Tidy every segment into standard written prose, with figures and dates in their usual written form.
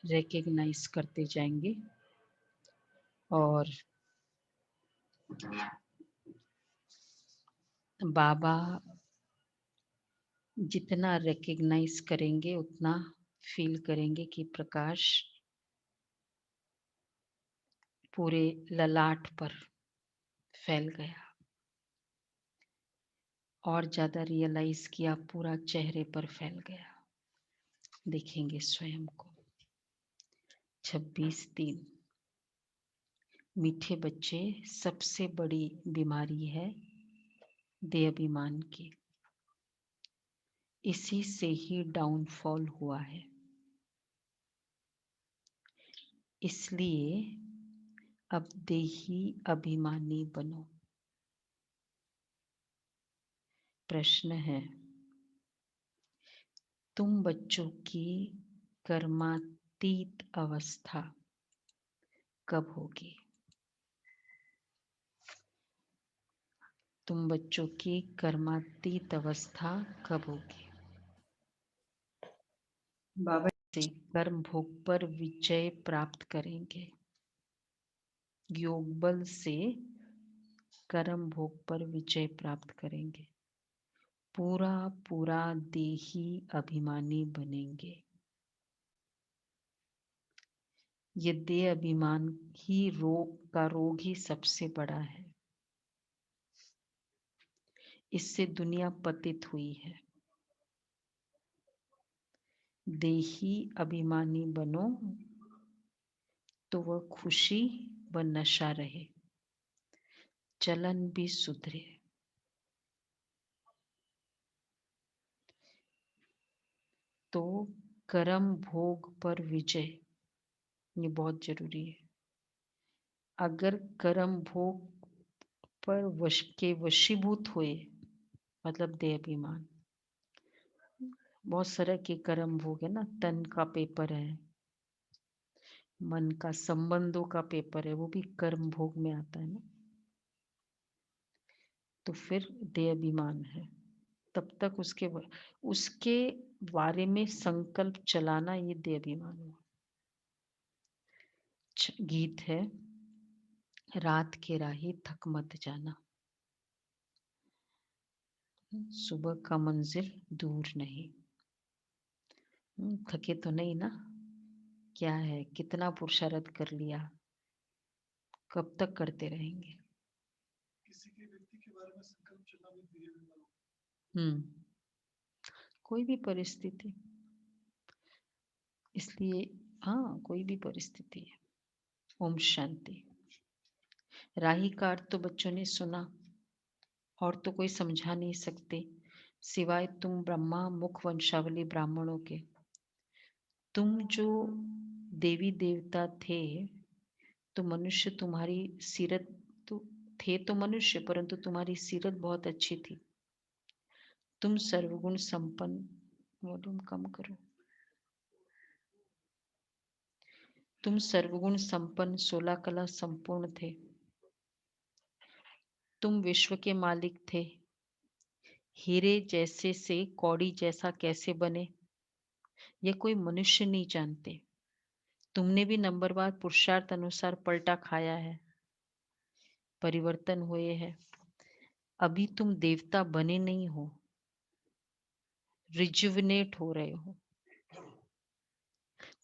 Recognise करते जाएंगे और बाबा जितना रिकग्नाइज करेंगे उतना फील करेंगे कि प्रकाश पूरे ललाट पर फैल गया और ज्यादा रियलाइज किया पूरा चेहरे पर फैल गया। देखेंगे स्वयं को। 26/3। मीठे बच्चे, सबसे बड़ी बीमारी है देहाभिमान की। इसी से ही डाउनफॉल हुआ है। इसलिए अब देही अभिमानी बनो। प्रश्न है, तुम बच्चों की कर्मातीत अवस्था कब होगी? तुम बच्चों की कर्मातीत अवस्था कब होगी? बाबा से कर्म भोग पर विजय प्राप्त करेंगे। योग बल से कर्म भोग पर विजय प्राप्त करेंगे। पूरा पूरा देही अभिमानी बनेंगे। ये देह अभिमान ही रोग ही सबसे बड़ा है। इससे दुनिया पतित हुई है। देही अभिमानी बनो तो वह खुशी व नशा रहे, चलन भी सुधरे। तो कर्म भोग पर विजय ये बहुत जरूरी है। अगर कर्म भोग पर वशीभूत हुए, मतलब देहाभिमान, बहुत सारे के कर्म भोग है ना। तन का पेपर है, मन का, संबंधों का पेपर है, वो भी कर्म भोग में आता है ना। तो फिर देहाभिमान है। तब तक उसके बारे में संकल्प चलाना ये देहाभिमान हुआ। गीत है, रात के राही थक मत जाना, सुबह का मंजिल दूर नहीं। थके तो नहीं ना? क्या है, कितना पुरुषार्थ कर लिया, कब तक करते रहेंगे? किसी के व्यक्ति के बारे में संकल्प चलना भी कोई भी परिस्थिति, इसलिए हाँ, कोई भी परिस्थिति है। ओम शांति। राही का अर्थ तो बच्चों ने सुना, और तो कोई समझा नहीं सकते सिवाय तुम ब्रह्मा मुख वंशावली ब्राह्मणों के। तुम जो देवी देवता थे, तो मनुष्य तुम्हारी सीरत तो थे, तो मनुष्य, परंतु तुम्हारी सीरत बहुत अच्छी थी। तुम सर्वगुण संपन्न, वॉल्यूम कम करो। तुम सर्वगुण संपन्न, 16 कला संपूर्ण थे। तुम विश्व के मालिक थे। हीरे जैसे से कौड़ी जैसा कैसे बने, यह कोई मनुष्य नहीं जानते। तुमने भी नंबरवार पुरुषार्थ अनुसार पलटा खाया है, परिवर्तन हुए हैं। अभी तुम देवता बने नहीं हो, रिजुविनेट हो रहे हो।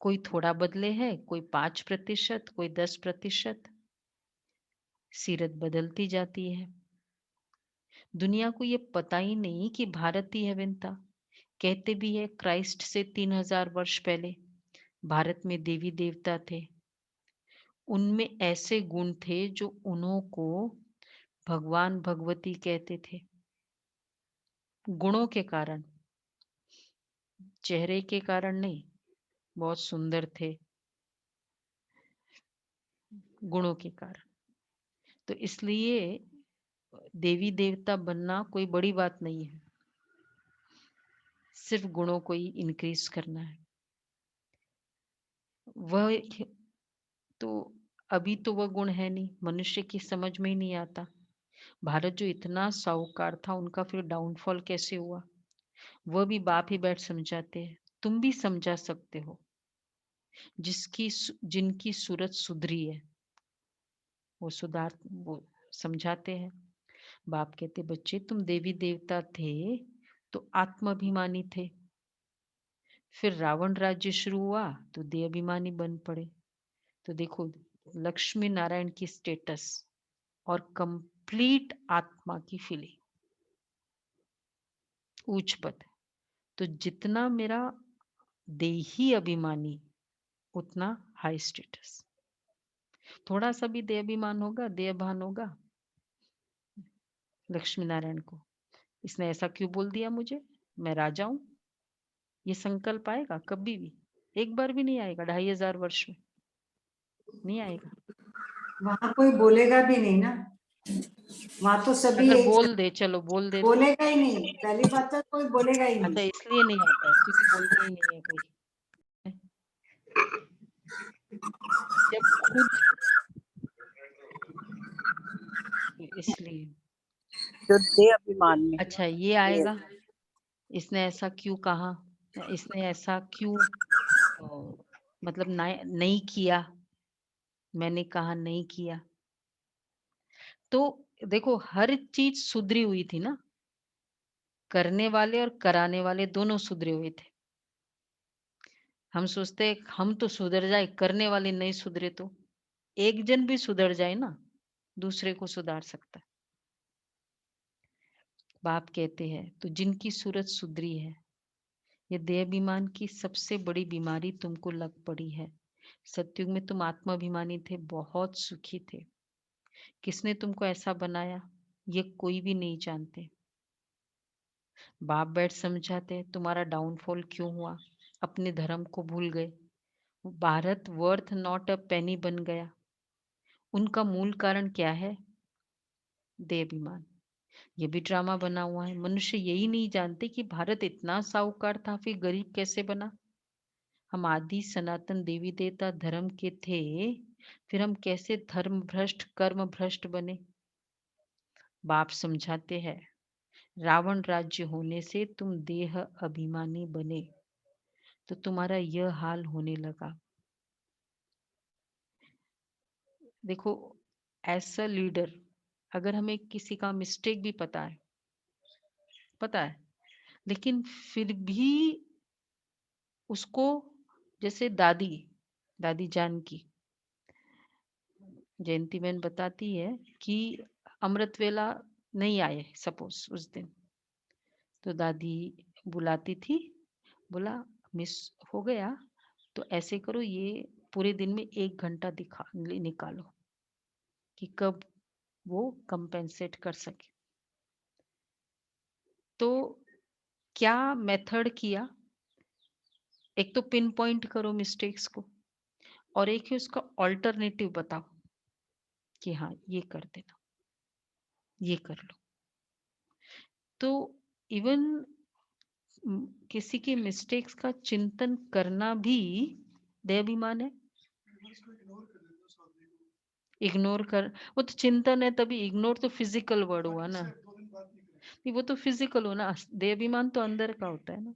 कोई थोड़ा बदले है, कोई 5%, कोई 10%। सीरत बदलती जाती है। दुनिया को ये पता ही नहीं कि भारत ही है विंता। कहते भी है क्राइस्ट से 3000 वर्ष पहले भारत में देवी देवता थे। उनमें ऐसे गुण थे जो उन्हों को भगवान भगवती कहते थे। गुणों के कारण, चेहरे के कारण नहीं। बहुत सुंदर थे गुणों के कारण। तो इसलिए देवी देवता बनना कोई बड़ी बात नहीं है, सिर्फ गुणों को ही इंक्रीज करना है। वह तो अभी तो वह गुण है नहीं, मनुष्य की समझ में ही नहीं आता। भारत जो इतना साहूकार था, उनका फिर डाउनफॉल कैसे हुआ, वह भी बाप ही बैठ समझाते हैं। तुम भी समझा सकते हो। जिनकी सूरत सुधरी है, वो समझाते हैं। बाप कहते, बच्चे तुम देवी देवता थे तो आत्माभिमानी थे, फिर रावण राज्य शुरू हुआ तो देहाभिमानी बन पड़े। तो देखो, लक्ष्मी नारायण की स्टेटस और कंप्लीट आत्मा की फीलिंग, उच्च पद। तो जितना मेरा देही अभिमानी उतना हाई स्टेटस। थोड़ा सा भी देहाभिमान होगा, देहभान होगा लक्ष्मी नारायण को, इसने ऐसा क्यों बोल दिया मुझे, मैं राजा हूं, ये संकल्प आएगा कभी भी? एक बार भी नहीं आएगा, 2500 वर्ष में नहीं आएगा। वहां कोई बोलेगा भी नहीं ना, वहां तो सभी अगर एक बोल दे, चलो बोल दे तो। बोलेगा ही नहीं, पहली बात तो कोई बोलेगा ही अच्छा, नहीं। इसलिए नहीं आता है क्योंकि बोलता ही नहीं है कोई। जब खुद, इसलिए। जो देह अभिमान में। अच्छा, ये आएगा, इसने ऐसा क्यों कहा, इसने ऐसा क्यों मतलब नहीं किया, मैंने कहा नहीं किया। तो देखो, हर चीज सुधरी हुई थी ना, करने वाले और कराने वाले दोनों सुधरे हुए थे। हम सोचते हैं हम तो सुधर जाए, करने वाले नहीं सुधरे तो एक जन भी सुधर जाए ना, दूसरे को सुधार सकता है। बाप कहते हैं, तो जिनकी सूरत सुधरी है, ये देहाभिमान की सबसे बड़ी बीमारी तुमको लग पड़ी है। सतयुग में तुम आत्माभिमानी थे, बहुत सुखी थे। किसने तुमको ऐसा बनाया, ये कोई भी नहीं जानते। बाप बैठ समझाते तुम्हारा डाउनफॉल क्यों हुआ, अपने धर्म को भूल गए, भारत वर्थ नॉट अ पेनी बन गया। उनका मूल कारण क्या है, देहाभिमान। ये भी ड्रामा बना हुआ है। मनुष्य यही नहीं जानते कि भारत इतना साहूकार था, फिर गरीब कैसे बना। हम आदि सनातन देवी देवता धर्म के थे, फिर हम कैसे धर्म भ्रष्ट कर्म भ्रष्ट बने। बाप समझाते हैं, रावण राज्य होने से तुम देह अभिमानी बने तो तुम्हारा यह हाल होने लगा। देखो, एज अ लीडर, अगर हमें किसी का मिस्टेक भी पता है, लेकिन फिर भी उसको, जैसे दादी जानकी जयंती बहन बताती है कि अमृत वेला नहीं आए सपोज उस दिन, तो दादी बुलाती थी, बोला मिस हो गया तो ऐसे करो, ये पूरे दिन में 1 घंटा निकालो कि कब वो कंपेंसेट कर सके। तो क्या मेथड किया, एक तो पिन पॉइंट करो मिस्टेक्स को, और एक है उसका ऑल्टरनेटिव बताओ कि हाँ ये कर देना, ये कर लो। तो इवन किसी के मिस्टेक्स का चिंतन करना भी देहाभिमान है। इग्नोर कर, वो तो चिंतन है, तभी इग्नोर तो फिजिकल वर्ड हुआ ना, नहीं वो तो फिजिकल हो ना, देहाभिमान तो अंदर का होता है ना।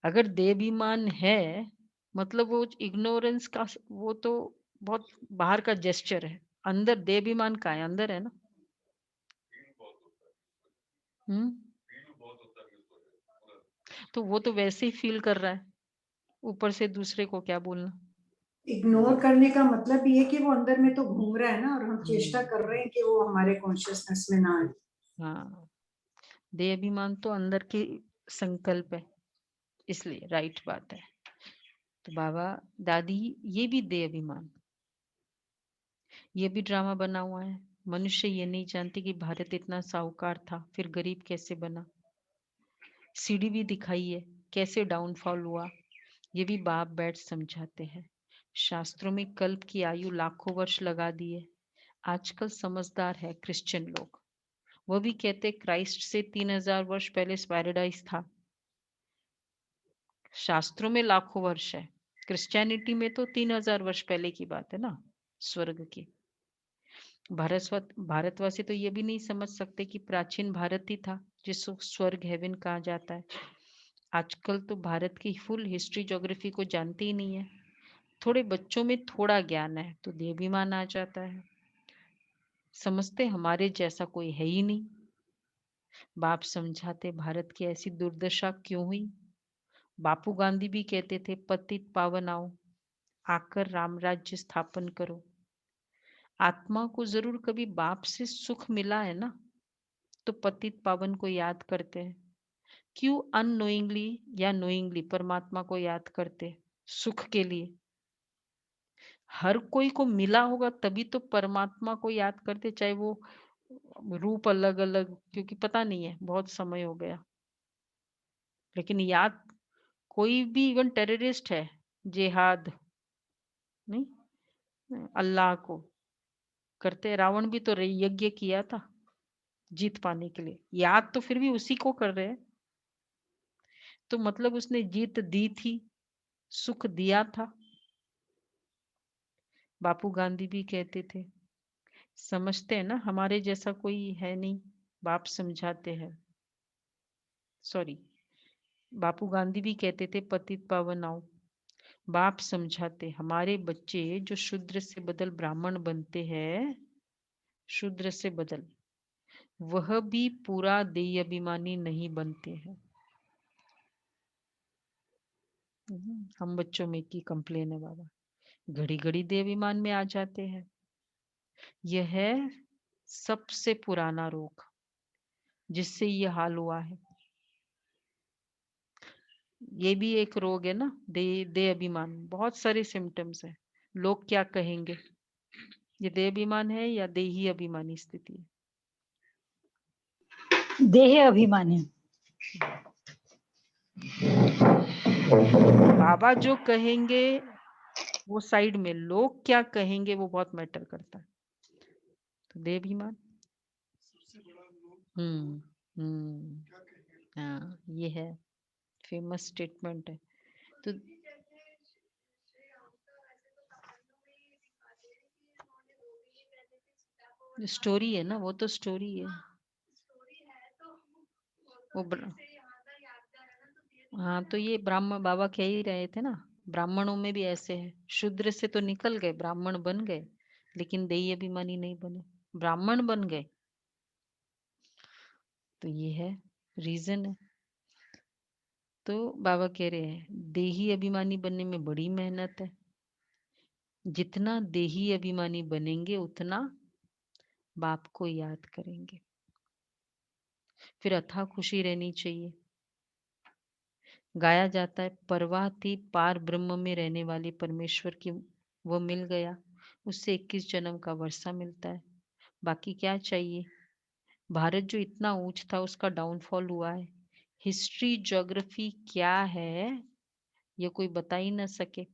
अगर देहाभिमान है मतलब वो इग्नोरेंस का, वो तो बहुत बाहर का जेस्चर है, अंदर देहाभिमान का है, अंदर है ना। तो वो तो वैसे ही फील कर रहा है, ऊपर से दूसरे को क्या बोलना। इग्नोर करने का मतलब ये है कि वो अंदर में तो घूम रहा है ना, और हम चेष्टा कर रहे हैं कि वो हमारे कॉन्शियसनेस में ना आए। हाँ, देहाभिमान तो अंदर की संकल्प है, इसलिए राइट बात है। तो बाबा दादी, ये भी देहाभिमान, ये भी ड्रामा बना हुआ है। मनुष्य ये नहीं जानते कि भारत इतना साहूकार था, फिर गरीब कैसे बना। सीढ़ी भी दिखाई है कैसे डाउनफॉल हुआ, ये भी बाप बैठ समझाते हैं। शास्त्रों में कल्प की आयु लाखों वर्ष लगा दी है। आजकल समझदार है क्रिश्चियन लोग, वो भी कहते क्राइस्ट से 3000 वर्ष पहले पैराडाइज था। शास्त्रों में लाखों वर्ष है, क्रिश्चियनिटी में तो 3000 वर्ष पहले की बात है ना, स्वर्ग की। भारतवासी तो ये भी नहीं समझ सकते कि प्राचीन भारत ही था जिसको स्वर्ग हेवन कहा जाता है। आजकल तो भारत की फुल हिस्ट्री ज्योग्राफी को जानते ही नहीं है। थोड़े बच्चों में थोड़ा ज्ञान है तो देहाभिमान आ जाता है, समझते हमारे जैसा कोई है ही नहीं। बाप समझाते भारत की ऐसी दुर्दशा क्यों हुई। बापू गांधी भी कहते थे पतित पावन आओ, आकर राम राज्य स्थापन करो। आत्मा को जरूर कभी बाप से सुख मिला है ना, तो पतित पावन को याद करते हैं। क्यों अननोइंगली या नोइंगली परमात्मा को याद करते, सुख के लिए। हर कोई को मिला होगा तभी तो परमात्मा को याद करते, चाहे वो रूप अलग अलग, क्योंकि पता नहीं है, बहुत समय हो गया। लेकिन याद कोई भी, इवन टेररिस्ट है, जिहाद नहीं, अल्लाह को करते। रावण भी तो यज्ञ किया था जीत पाने के लिए, याद तो फिर भी उसी को कर रहे हैं। तो मतलब उसने जीत दी थी, सुख दिया था। बापू गांधी भी कहते थे, समझते हैं ना हमारे जैसा कोई है नहीं। बाप समझाते हैं, सॉरी, बापू गांधी भी कहते थे पतित पावन आओ। बाप समझाते हमारे बच्चे जो शूद्र से बदल ब्राह्मण बनते हैं, शूद्र से बदल, वह भी पूरा देह अभिमानी नहीं बनते हैं। हम बच्चों में की कंप्लेन है बाबा, घड़ी घड़ी देह अभिमान में आ जाते हैं। यह है सबसे पुराना रोग जिससे ये हाल हुआ है। ये भी एक रोग है ना, देह अभिमान। बहुत सारे सिम्टम्स है। लोग क्या कहेंगे, ये देह अभिमान है या देही अभिमानी स्थिति है? देह अभिमानी। बाबा जो कहेंगे वो साइड में, लोग क्या कहेंगे वो बहुत मैटर करता है। तो देह अभिमान। हाँ, ये है फेमस स्टेटमेंट है। तो स्टोरी है ना, वो तो स्टोरी है। वो हाँ, तो ये ब्राह्मण बाबा कह ही रहे थे ना, ब्राह्मणों में भी ऐसे है, शूद्र से तो निकल गए, ब्राह्मण बन गए, लेकिन देही अभिमानी नहीं बने, ब्राह्मण बन गए। तो ये है रीजन है। तो बाबा कह रहे हैं देही अभिमानी बनने में बड़ी मेहनत है। जितना देही अभिमानी बनेंगे उतना बाप को याद करेंगे, फिर अथाह खुशी रहनी चाहिए। गाया जाता है परवाह थी पार ब्रह्म में रहने वाले परमेश्वर की, वो मिल गया, उससे 21 जन्म का वर्षा मिलता है। बाकी क्या चाहिए। भारत जो इतना ऊंच था उसका डाउनफॉल हुआ है। हिस्ट्री ज्योग्राफी क्या है ये कोई बता ही ना सके।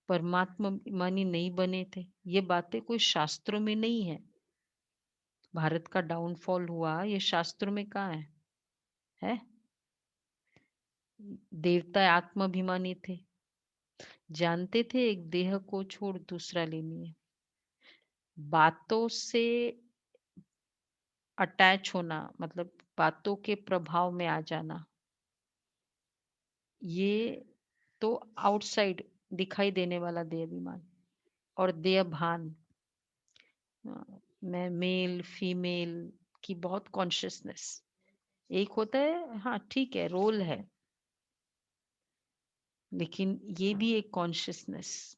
परमात्मा मानी नहीं बने थे, ये बातें कोई शास्त्रों में नहीं है। भारत का डाउनफॉल हुआ ये शास्त्रों में कहाँ है? देवता आत्माभिमानी थे, जानते थे एक देह को छोड़ दूसरा लेनी है। बातों से अटैच होना, मतलब बातों के प्रभाव में आ जाना, ये तो आउटसाइड दिखाई देने वाला देह अभिमान। और देह भान, मैं मेल फीमेल की बहुत कॉन्शियसनेस। एक होता है, हाँ ठीक है, रोल है, लेकिन ये भी एक कॉन्शियसनेस।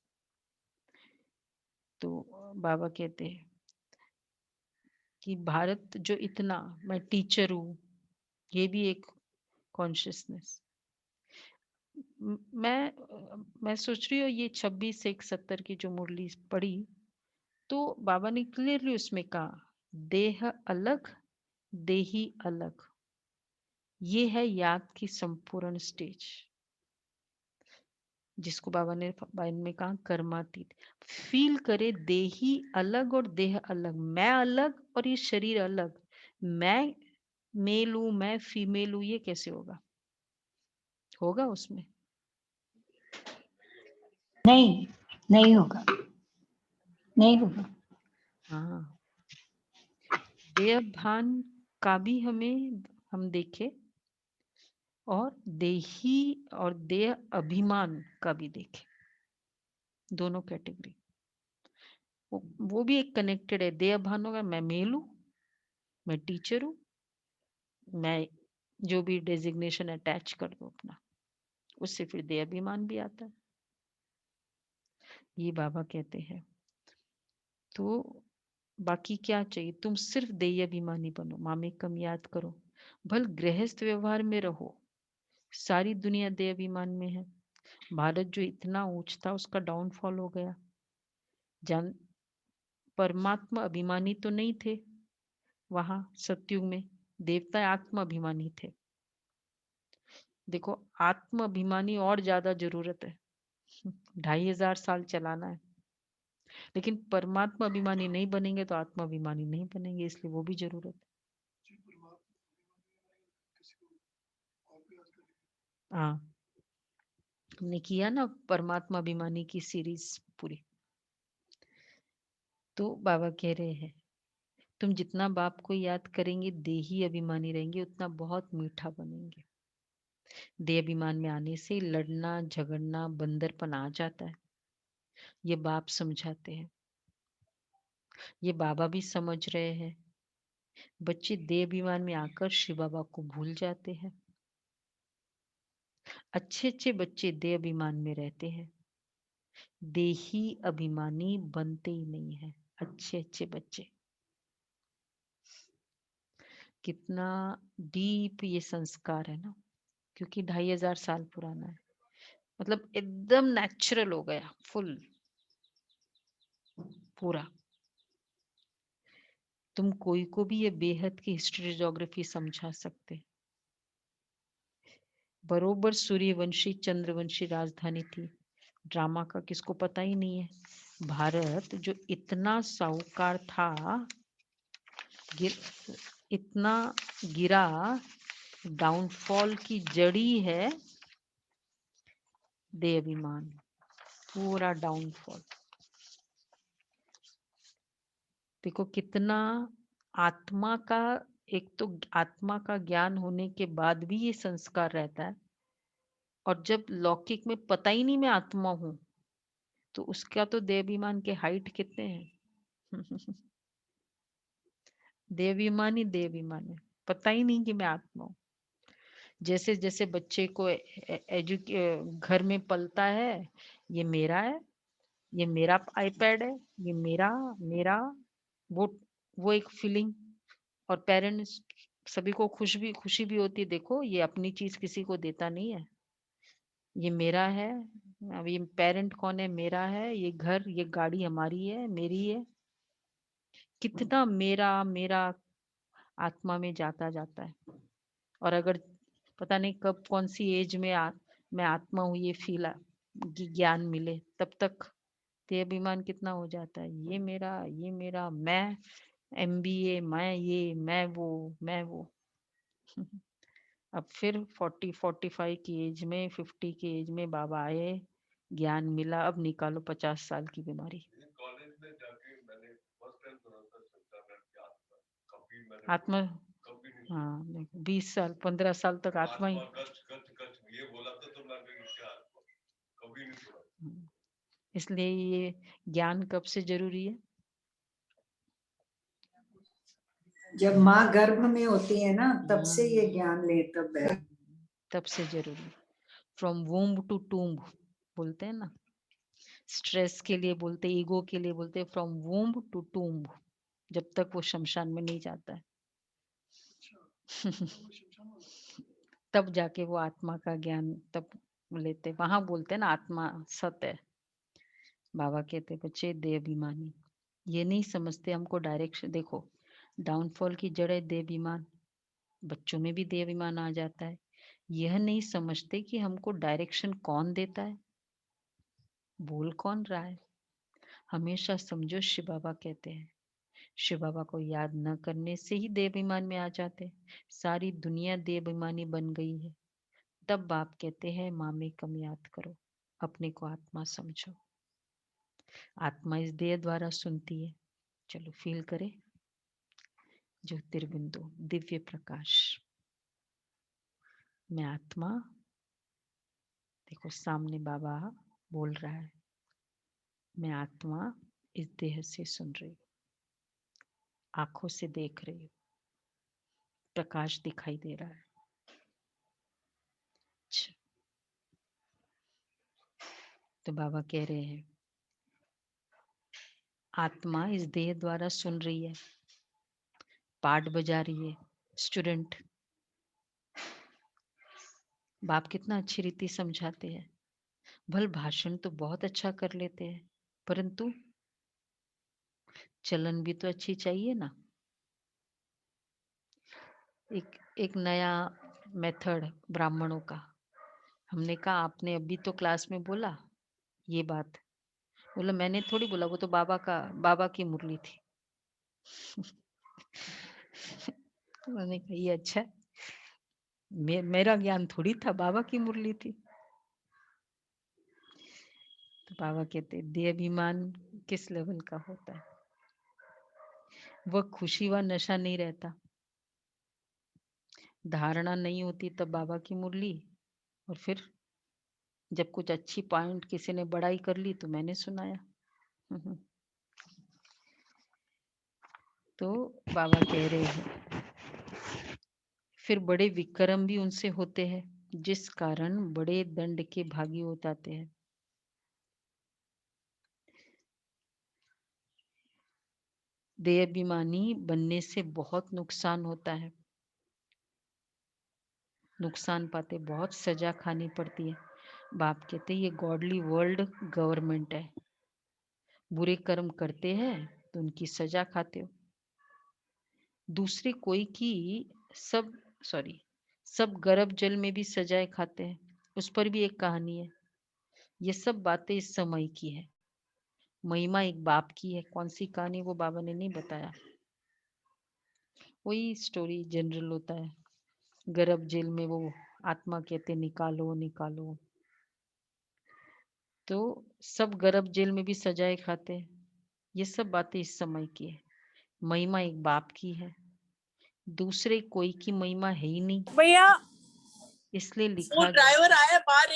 तो बाबा कहते हैं कि भारत जो इतना, मैं टीचर हूँ, ये भी एक कॉन्शियसनेस। मैं सोच रही हूँ ये 26 से 71 की जो मुरली पढ़ी, तो बाबा ने क्लियरली उसमें कहा देह अलग, देही अलग। ये है याद की संपूर्ण स्टेज, जिसको बाबा ने में कहा कर्मातीत। फील करे देही अलग और देह अलग, मैं अलग और ये शरीर अलग। मैं मेल हूं, मैं फीमेल हूं, ये कैसे होगा उसमें? नहीं, नहीं होगा, नहीं होगा। हाँ, देह भान का भी हम देखे और देही और देह अभिमान का भी देखें, दोनों कैटेगरी। वो भी एक कनेक्टेड है। देह अभिमान होगा, मैं मेल हूं, मैं टीचर हूं, मैं जो भी डेजिग्नेशन अटैच कर दो अपना, उससे फिर देह अभिमान भी आता है। ये बाबा कहते हैं। तो बाकी क्या चाहिए, तुम सिर्फ देह अभिमानी बनो, मामेकम याद करो, भल गृहस्थ व्यवहार में रहो। सारी दुनिया देह अभिमान में है। भारत जो इतना ऊंच था उसका डाउनफॉल हो गया। जान परमात्मा अभिमानी तो नहीं थे वहां सतयुग में, देवता आत्म अभिमानी थे। देखो आत्म अभिमानी और ज्यादा जरूरत है, 2500 साल चलाना है। लेकिन परमात्मा अभिमानी नहीं बनेंगे तो आत्मा अभिमानी नहीं बनेंगे, इसलिए वो भी जरूरत है। हाँ, हमने किया ना परमात्मा अभिमानी की सीरीज पूरी। तो बाबा कह रहे हैं तुम जितना बाप को याद करेंगे, देही अभिमानी रहेंगे, उतना बहुत मीठा बनेंगे। देह अभिमान में आने से लड़ना झगड़ना बंदरपन आ जाता है। ये बाप समझाते हैं, ये बाबा भी समझ रहे हैं। बच्चे देह अभिमान में आकर शिव बाबा को भूल जाते हैं। अच्छे अच्छे बच्चे देह अभिमान में रहते हैं, देही अभिमानी बनते ही नहीं है। अच्छे अच्छे बच्चे, कितना डीप ये संस्कार है ना, क्योंकि 2500 साल पुराना है। मतलब एकदम नेचुरल हो गया, फुल पूरा। तुम कोई को भी ये बेहद की हिस्ट्री ज्योग्राफी समझा सकते। बरोबर सूर्यवंशी चंद्रवंशी राजधानी थी। ड्रामा का किसको पता ही नहीं है। भारत जो इतना साहूकार था, इतना गिरा, डाउनफॉल की जड़ी है देह अभिमान, पूरा डाउनफॉल। देखो कितना आत्मा का, एक तो आत्मा का ज्ञान होने के बाद भी ये संस्कार रहता है, और जब लौकिक में पता ही नहीं मैं आत्मा हूं, तो उसका तो देवाभिमान के हाइट कितने हैं। देवाभिमान है, पता ही नहीं कि मैं आत्मा हूँ। जैसे जैसे बच्चे को घर में पलता है, ये मेरा है, ये मेरा आईपैड है, ये मेरा मेरा, वो वो एक फीलिंग। और पेरेंट्स सभी को खुशी भी होती है, देखो ये अपनी चीज किसी को देता नहीं है, ये मेरा है। अब ये पेरेंट कौन है, मेरा है, ये घर ये गाड़ी हमारी है, मेरी है। कितना मेरा मेरा आत्मा में जाता जाता है। और अगर पता नहीं कब कौन सी एज में मैं आत्मा हूँ ये ज्ञान मिले, तब तक ते अभिमान कितना हो जाता है, ये मेरा, मैं MBA, मैं ये मैं वो। अब फिर 40-45 की एज में, 50 की एज में बाबा आए, ज्ञान मिला, अब निकालो 50 साल की बीमारी। कॉलेज में जाके मैंने फर्स्ट टाइम सुना था शंकर की आत्मा, कभी मैंने आत्मा, कभी नहीं सुना। हाँ 20 साल 15 साल तक आत्मा ही। गच गच गच ये बोला था तो मैं क्या आत्मा, कभी नहीं सुना। इसलिए ये ज्ञान कब से जरूरी है, जब माँ गर्भ में होती है ना, तब से ये ज्ञान ले, तब है। तब से जरूरी। फ्रॉम वूम्ब टू टूम्ब बोलते हैं ना, स्ट्रेस के लिए बोलते, ईगो के लिए बोलते, फ्रॉम वूम्ब टू टूम्ब, जब तक वो शमशान में नहीं जाता है। तब जाके वो आत्मा का ज्ञान तब लेते, वहां बोलते हैं ना आत्मा सत्य है। बाबा कहते बच्चे देहाभिमानी ये नहीं समझते हमको डायरेक्शन। देखो डाउनफॉल की जड़ है देहाभिमान, बच्चों में भी देहाभिमान आ जाता है। यह नहीं समझते कि हमको डायरेक्शन कौन देता है, बोल कौन रहा है। हमेशा समझो शिव बाबा कहते हैं, शिव बाबा को याद न करने से ही देहाभिमान में आ जाते। सारी दुनिया देहाभिमानी बन गई है। तब बाप कहते हैं माँ में कम याद करो, अपने को आत्मा समझो। आत्मा इस देह द्वारा सुनती है। चलो फील करें, ज्योतिर्बिंदु दिव्य प्रकाश। मैं आत्मा, देखो सामने बाबा बोल रहा है, मैं आत्मा इस देह से सुन रही हूँ, आंखों से देख रही हूँ, प्रकाश दिखाई दे रहा है। अच्छा, तो बाबा कह रहे हैं आत्मा इस देह द्वारा सुन रही है, पाठ बजा रही है। स्टूडेंट, बाप कितना अच्छी रीति समझाते हैं। भल भाषण तो बहुत अच्छा कर लेते हैं, परंतु चलन भी तो अच्छी चाहिए ना। एक नया मेथड ब्राह्मणों का। हमने कहा आपने अभी तो क्लास में बोला ये बात, बोला मैंने थोड़ी बोला, वो तो बाबा की मुरली थी। मैंने कहा ये अच्छा, मेरा ज्ञान थोड़ी था, बाबा की मुरली थी। तो बाबा कहते देहाभिमान किस लेवल का होता है, वह खुशी व नशा नहीं रहता, धारणा नहीं होती तब बाबा की मुरली, और फिर जब कुछ अच्छी पॉइंट किसी ने बड़ाई कर ली तो मैंने सुनाया। तो बाबा कह रहे हैं फिर बड़े विक्रम भी उनसे होते हैं, जिस कारण बड़े दंड के भागी हो जाते हैं। देहाभिमानी बनने से बहुत नुकसान होता है, नुकसान पाते, बहुत सजा खानी पड़ती है। बाप कहते ये गॉडली वर्ल्ड गवर्नमेंट है, बुरे कर्म करते हैं तो उनकी सजा खाते हो। दूसरे कोई की सब गर्भ जल में भी सजाएं खाते हैं, उस पर भी एक कहानी है। ये सब बातें इस समय की है, महिमा एक बाप की है। कौन सी कहानी वो बाबा ने नहीं बताया, वही स्टोरी जनरल होता है। गर्भ जेल में वो आत्मा कहते निकालो निकालो, तो सब गर्भ जेल में भी सजाए खाते हैं। ये सब बातें इस समय की है, महिमा एक बाप की है, दूसरे कोई की महिमा है ही नहीं। भैया इसलिए वो लिखा ड्राइवर आया बाहर।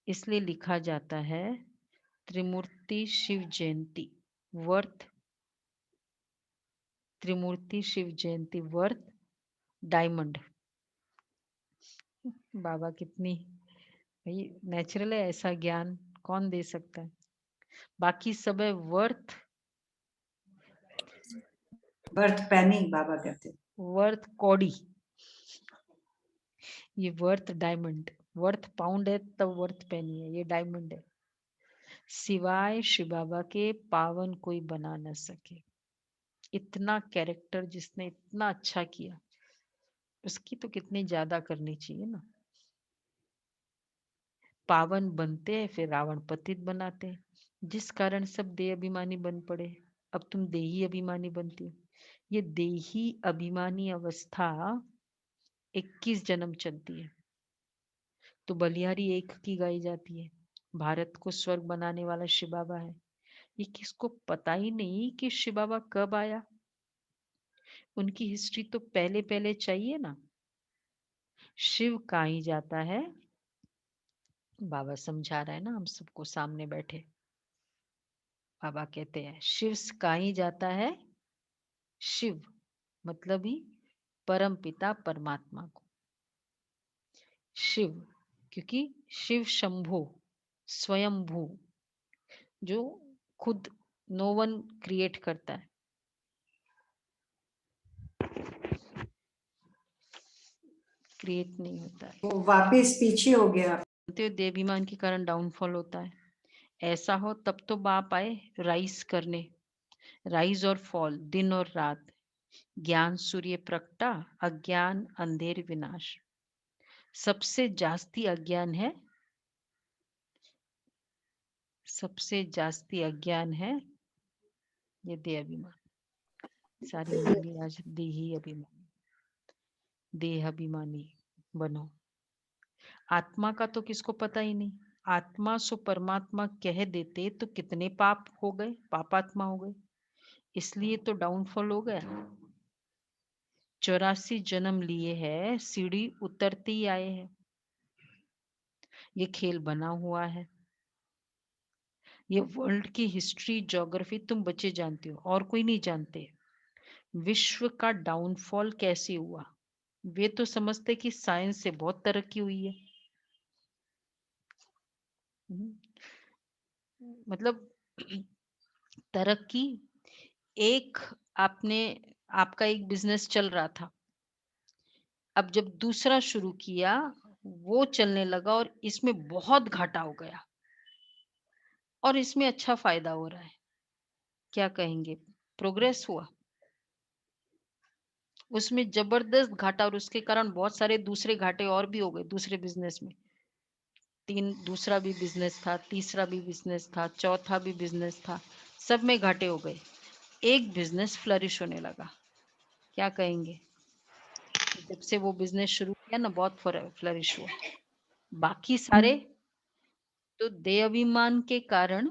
इसलिए लिखा जाता है त्रिमूर्ति शिव जयंती वर्थ, त्रिमूर्ति शिव जयंती वर्थ डायमंड। बाबा कितनी भाई नेचुरल है, ऐसा ज्ञान कौन दे सकता है। बाकी सब है वर्थ पैनी बाबा कहते हैं। वर्थ कौड़ी, ये वर्थ डायमंड। वर्थ पाउंड है तब वर्थ पेनी है, ये डायमंड है। सिवाय शिव बाबा के पावन कोई बना न सके। इतना कैरेक्टर जिसने इतना अच्छा किया, उसकी तो कितनी ज्यादा करनी चाहिए ना। पावन बनते हैं फिर रावण पतित बनाते हैं, जिस कारण सब देह अभिमानी बन पड़े। अब तुम देही अभिमानी बनती हो। ये देही अभिमानी अवस्था 21 जन्म चलती है। तो बलिहारी एक की गाई जाती है, भारत को स्वर्ग बनाने वाला शिव बाबा है। ये किसको पता ही नहीं कि शिव बाबा कब आया। उनकी हिस्ट्री तो पहले पहले चाहिए ना। शिव कहीं जाता है, बाबा समझा रहा है ना हम सबको सामने बैठे। बाबा कहते हैं शिव कहीं जाता है, शिव मतलब ही परम पिता परमात्मा को। शिव क्योंकि शिव शंभु स्वयंभू, जो खुद नो वन क्रिएट करता है। क्रिएट नहीं होता है। वो वापस पीछे हो गया। देहाभिमान के कारण डाउनफॉल होता है। ऐसा हो तब तो बाप आए राइज करने, राइज और फॉल, दिन और रात, ज्ञान सूर्य प्रकटा, अज्ञान अंधेर विनाश। सबसे जास्ती अज्ञान है, सबसे जास्ती अज्ञान है ये देह अभिमान। सारी मुरली आज देही अभिमान, देह अभिमानी बनो। आत्मा का तो किसको पता ही नहीं। आत्मा सो परमात्मा कह देते तो कितने पाप हो गए, पापात्मा हो गए, इसलिए तो डाउनफॉल हो गया। 84 जन्म लिए हैं, सीढ़ी उतरते ही आए हैं। ये खेल बना हुआ है। ये वर्ल्ड की हिस्ट्री, ज्योग्राफी तुम बच्चे जानते हो और कोई नहीं जानते। विश्व का डाउनफॉल कैसे हुआ, वे तो समझते कि साइंस से बहुत तरक्की हुई है। मतलब तरक्की, एक आपका एक बिजनेस चल रहा था, अब जब दूसरा शुरू किया वो चलने लगा और इसमें बहुत घाटा हो गया और इसमें अच्छा फायदा हो रहा है, क्या कहेंगे? प्रोग्रेस हुआ? उसमें जबरदस्त घाटा और उसके कारण बहुत सारे दूसरे घाटे और भी हो गए दूसरे बिजनेस में। दूसरा भी बिजनेस था, तीसरा भी बिजनेस था, चौथा भी बिजनेस था, सब में घाटे हो गए। एक बिजनेस फ्लरिश होने लगा, क्या कहेंगे? जब से वो बिजनेस शुरू किया ना, बहुत फ्लरिश हुआ। बाकी सारे तो देह अभिमान के कारण,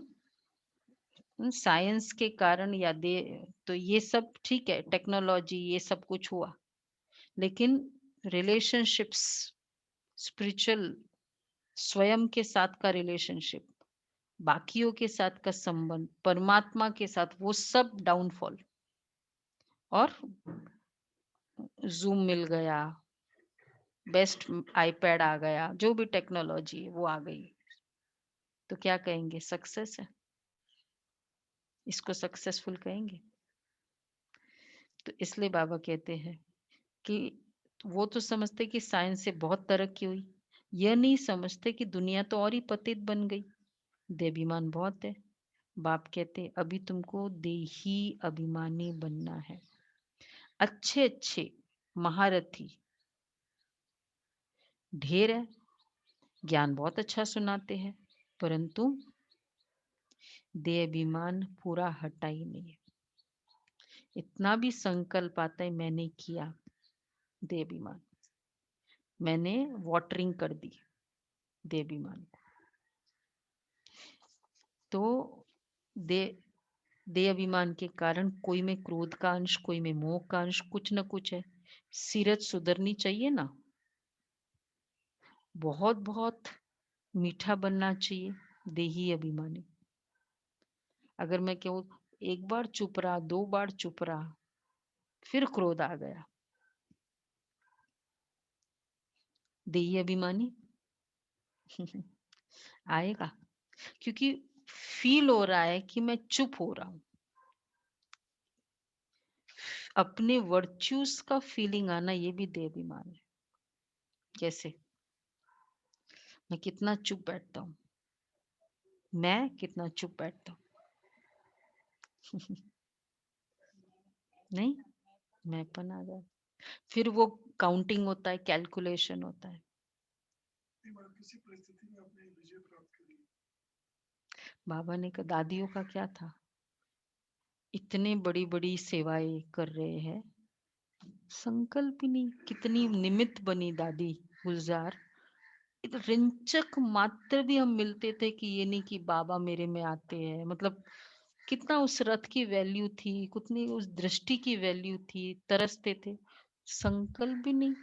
साइंस के कारण या दे, तो ये सब ठीक है, टेक्नोलॉजी ये सब कुछ हुआ, लेकिन रिलेशनशिप्स, स्पिरिचुअल, स्वयं के साथ का रिलेशनशिप, बाकियों के साथ का संबंध, परमात्मा के साथ, वो सब डाउनफॉल। और जूम मिल गया, बेस्ट आईपैड आ गया, जो भी टेक्नोलॉजी है वो आ गई, तो क्या कहेंगे? सक्सेस है, इसको सक्सेसफुल कहेंगे? तो इसलिए बाबा कहते हैं कि वो तो समझते कि साइंस से बहुत तरक्की हुई, यह नहीं समझते कि दुनिया तो और ही पतित बन गई, देहाभिमान बहुत है। बाप कहते अभी तुमको देही अभिमानी बनना है। अच्छे अच्छे महारथी ढेर है, ज्ञान बहुत अच्छा सुनाते हैं, परंतु देहाभिमान पूरा हटा ही नहीं है। इतना भी संकल्प आता है मैंने किया, देहाभिमान, मैंने वाटरिंग कर दी देहाभिमान को, तो देह अभिमान के कारण कोई में क्रोध का अंश, कोई में मोह का अंश, कुछ न कुछ है। सीरत सुधरनी चाहिए ना, बहुत बहुत मीठा बनना चाहिए देही अभिमानी। अगर मैं कहूँ एक बार चुप रहा, 2 बार चुप रहा, फिर क्रोध आ गया, देही अभिमानी आएगा, क्योंकि फील हो रहा है कि मैं चुप हो रहा हूं। अपने वर्च्यूज का फीलिंग आना, ये भी देह अभिमान है। कैसे? मैं कितना चुप बैठता हूँ, मैं कितना चुप बैठता हूँ नहीं, मैंपन आ जाए, फिर वो काउंटिंग होता है, कैलकुलेशन होता है। किसी परिस्थिति में अपने विजय प्राप्त करी। बाबा ने कहा दादियों का क्या था, इतने बड़ी बड़ी सेवाएं कर रहे हैं, संकल्प ही नहीं। कितनी निमित्त बनी दादी गुलजार, रिंचक मात्र भी हम मिलते थे कि ये नहीं कि बाबा मेरे में आते हैं, मतलब कितना उस रथ की वैल्यू थी, कितनी उस दृष्टि की वैल्यू थी, तरसते थे। संकल्प भी नहीं,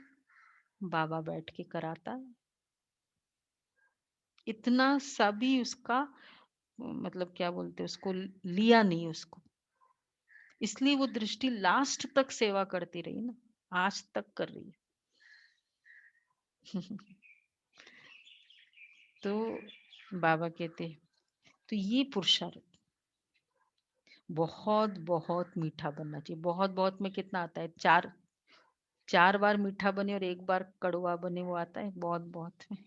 बाबा बैठ के कराता है, इतना सा भी उसका मतलब क्या बोलते हैं उसको, लिया नहीं उसको, इसलिए वो दृष्टि लास्ट तक सेवा करती रही ना, आज तक कर रही है तो बाबा कहते तो ये पुरुषार्थ बहुत बहुत मीठा बनना चाहिए। बहुत बहुत में कितना आता है, 4 बार मीठा बने और 1 बार कड़वा बने, वो आता है बहुत बहुत में।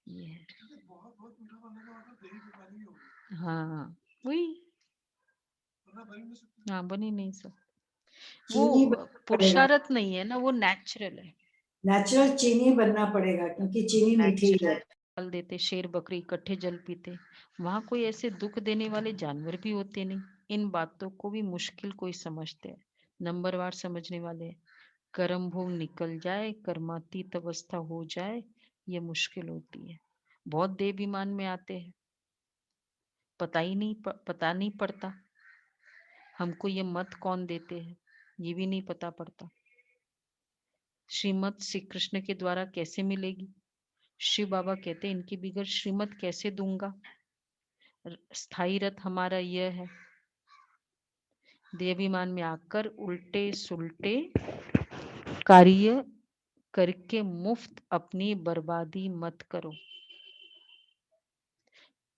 ये है, बहुत बहुत मीठा बनने का मतलब देही अभिमानी हो गई। हाँ वही, वरना बन नहीं सकती। हाँ बनी नहीं सब, चीनी वो बनना पड़ेगा, पुरुषार्थ नहीं है ना, वो नेचुरल है। नेचुरल चीनी बनना पड़ेगा क्योंकि चीनी मीठी है। फल देते, शेर बकरी इकट्ठे जल पीते, वहां कोई ऐसे दुख देने वाले जानवर भी होते नहीं। इन बातों को भी मुश्किल कोई समझते हैं, नंबरवार समझने वाले। कर्म भोग निकल जाए, कर्मातीत अवस्था हो जाए, ये मुश्किल होती है। बहुत देहाभिमान में आते हैं, पता नहीं पड़ता हमको ये मत कौन देते हैं, ये भी नहीं पता पड़ता। श्रीमत श्री कृष्ण के द्वारा कैसे मिलेगी? शिव बाबा कहते इनके बिगड़ श्रीमत कैसे दूंगा? स्थायी रथ हमारा यह है। देहाभिमान में आकर उल्टे सुलटे कार्य करके मुफ्त अपनी बर्बादी मत करो।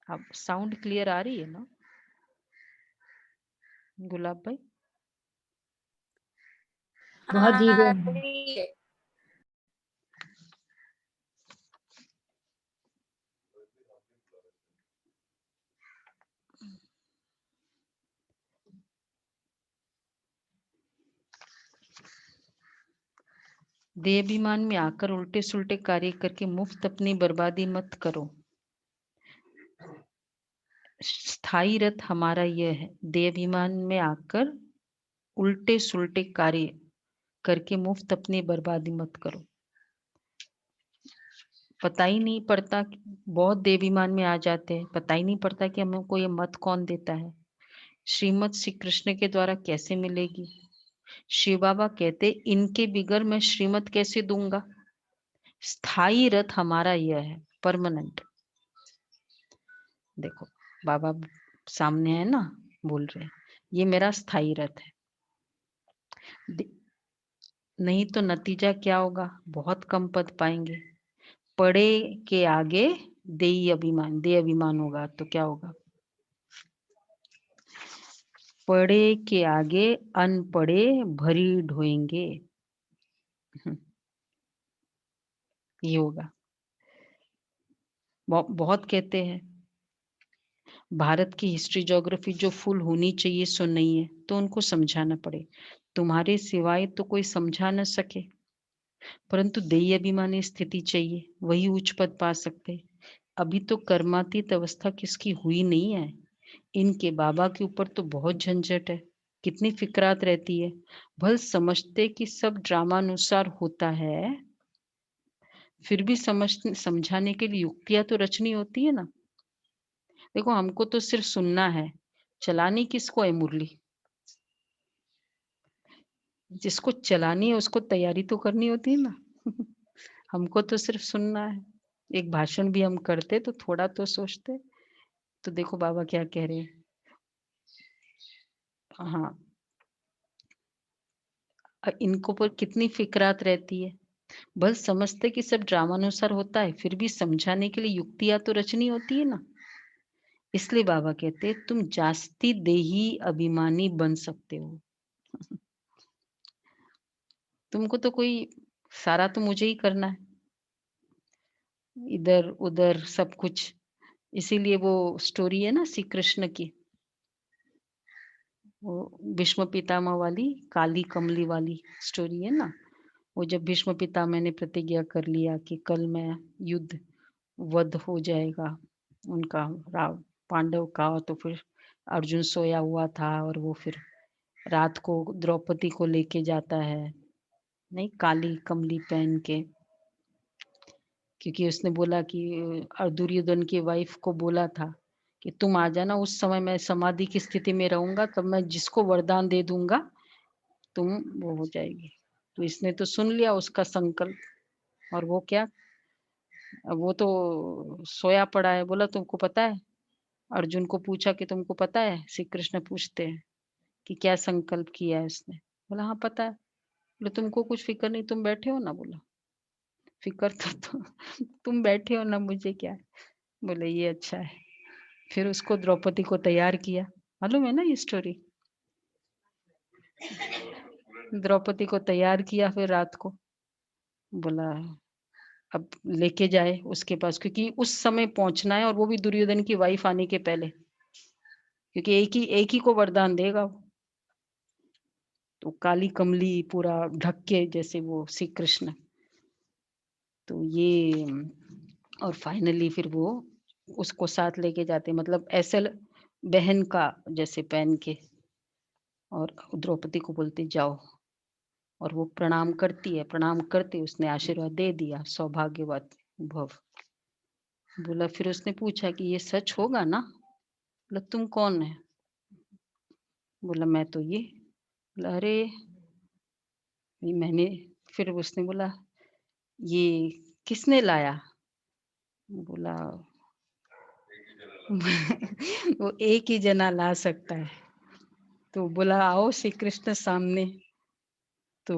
अब साउंड क्लियर आ रही है ना गुलाब भाई? बहुत धीरे आ रही है। देहाभिमान में आकर उल्टे सुलटे कार्य करके मुफ्त अपनी बर्बादी मत करो। स्थायी रथ हमारा यह है। देहाभिमान में आकर उल्टे सुलटे कार्य करके मुफ्त अपनी बर्बादी मत करो। पता ही नहीं पड़ता, बहुत देहाभिमान में आ जाते हैं, पता ही नहीं पड़ता कि हमको ये मत कौन देता है। श्रीमत श्री कृष्ण के द्वारा कैसे मिलेगी? शिव बाबा कहते इनके बिगर मैं श्रीमत कैसे दूंगा? स्थायी रथ हमारा यह है, परमानेंट। देखो बाबा सामने है ना, बोल रहे हैं ये मेरा स्थायी रथ है। नहीं तो नतीजा क्या होगा? बहुत कम पद पाएंगे। पढ़े के आगे देही अभिमान, देह अभिमान होगा तो क्या होगा? पढ़े के आगे अनपढ़े भरी ढोएंगे। ये होगा। बहुत कहते हैं भारत की हिस्ट्री ज्योग्राफी जो फुल होनी चाहिए सो नहीं है, तो उनको समझाना पड़े। तुम्हारे सिवाय तो कोई समझा न सके, परंतु देही अभिमानी स्थिति चाहिए, वही उच्च पद पा सकते। अभी तो कर्मातीत अवस्था किसकी हुई नहीं है। इनके बाबा के ऊपर तो बहुत झंझट है, कितनी फिक्रात रहती है। भल समझते कि सब ड्रामानुसार होता है, फिर भी समझाने के लिए युक्तियां तो रचनी होती है ना। देखो हमको तो सिर्फ सुनना है, चलानी किसको है मुरली? जिसको चलानी है उसको तैयारी तो करनी होती है ना। हमको तो सिर्फ सुनना है। एक भाषण भी हम करते तो थोड़ा तो सोचते। तो देखो बाबा क्या कह रहे हैं। हाँ, इनको पर कितनी फिक्रात रहती है। बस समझते कि सब ड्रामानुसार होता है, फिर भी समझाने के लिए युक्तियां तो रचनी होती है ना। इसलिए बाबा कहते हैं तुम जास्ती देही अभिमानी बन सकते हो। तुमको तो कोई सारा तो मुझे ही करना है, इधर उधर सब कुछ। इसीलिए वो स्टोरी है ना श्री कृष्ण की, वो भीष्म पितामह वाली, काली कमली वाली स्टोरी है ना। वो जब भीष्म पितामह ने प्रतिज्ञा कर लिया कि कल मैं युद्ध वध हो जाएगा उनका, राव पांडव का, तो फिर अर्जुन सोया हुआ था और वो फिर रात को द्रौपदी को लेके जाता है, नहीं काली कमली पहन के, क्योंकि उसने बोला कि दुर्योधन की वाइफ को बोला था कि तुम आ जाना, उस समय मैं समाधि की स्थिति में रहूंगा, तब मैं जिसको वरदान दे दूंगा तुम वो हो जाएगी। तो इसने तो सुन लिया उसका संकल्प, और वो क्या, वो तो सोया पड़ा है। बोला तुमको पता है? अर्जुन को पूछा कि तुमको पता है? श्री कृष्ण पूछते हैं कि क्या संकल्प किया है उसने। बोला हाँ पता है। बोले तुमको कुछ फिक्र नहीं, तुम बैठे हो ना। बोला फिक्र तो तुम बैठे हो ना, मुझे क्या है। बोले ये अच्छा है। फिर उसको द्रौपदी को तैयार किया, मालूम है ना ये स्टोरी। द्रौपदी को तैयार किया, फिर रात को बोला अब लेके जाए उसके पास, क्योंकि उस समय पहुंचना है, और वो भी दुर्योधन की वाइफ आने के पहले, क्योंकि एक ही को वरदान देगा वो। तो काली कमली पूरा ढक के जैसे वो श्री कृष्ण, तो ये और फाइनली फिर वो उसको साथ लेके जाते, मतलब ऐसे बहन का जैसे पहन के, और द्रौपदी को बोलते जाओ, और वो प्रणाम करती है, प्रणाम करते उसने आशीर्वाद दे दिया, सौभाग्यवत भव। बोला फिर उसने पूछा कि ये सच होगा ना? बोला तुम कौन है? बोला मैं तो ये। बोला अरे मैंने फिर उसने बोला ये किसने लाया? बोला वो एक ही जना ला सकता है। तो बोला आओ श्री कृष्ण सामने। तो